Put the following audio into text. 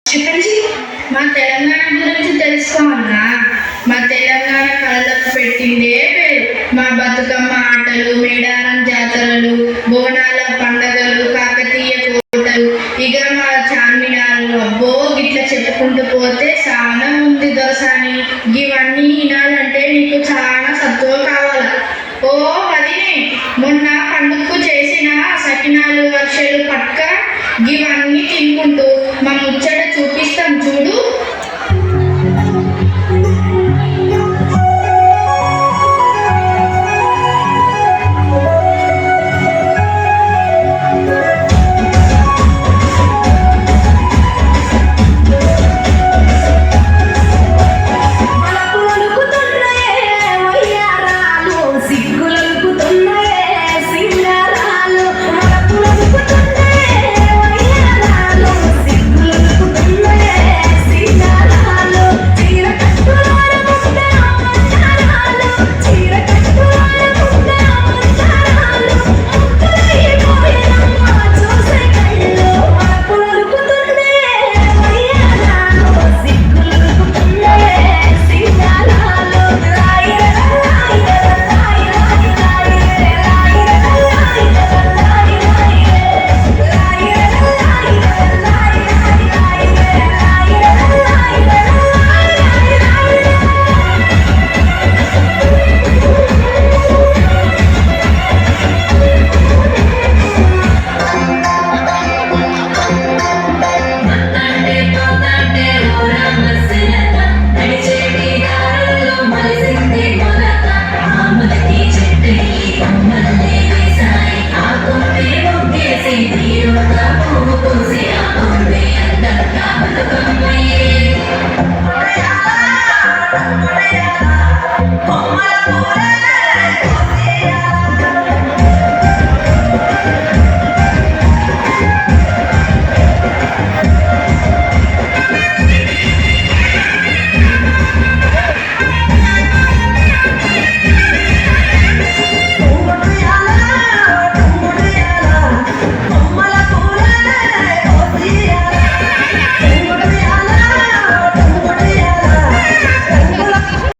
చెప్పండి. మా తెలంగాణ గురించి తెలుసుకోమన్నా. మా తెలంగాణ కళ్ళకు పెట్టిందే పేరు. మా బతుకమ్మ ఆటలు, మేడారం జాతరలు, బోనాల పండగలు, కాకతీయ కోటలు, ఇక మా చార్మినార్లు. అబ్బో గిట్లా చెప్పుకుంటూ పోతే చాలా ఉంది దోసాని. ఇవన్నీ వినాలంటే నీకు చాలా సత్తువ కావాలా. ఓ వదినే, మొన్న పండుగకు చేసిన సకినాలు, అరిసెలు పక్క ఇవన్నీ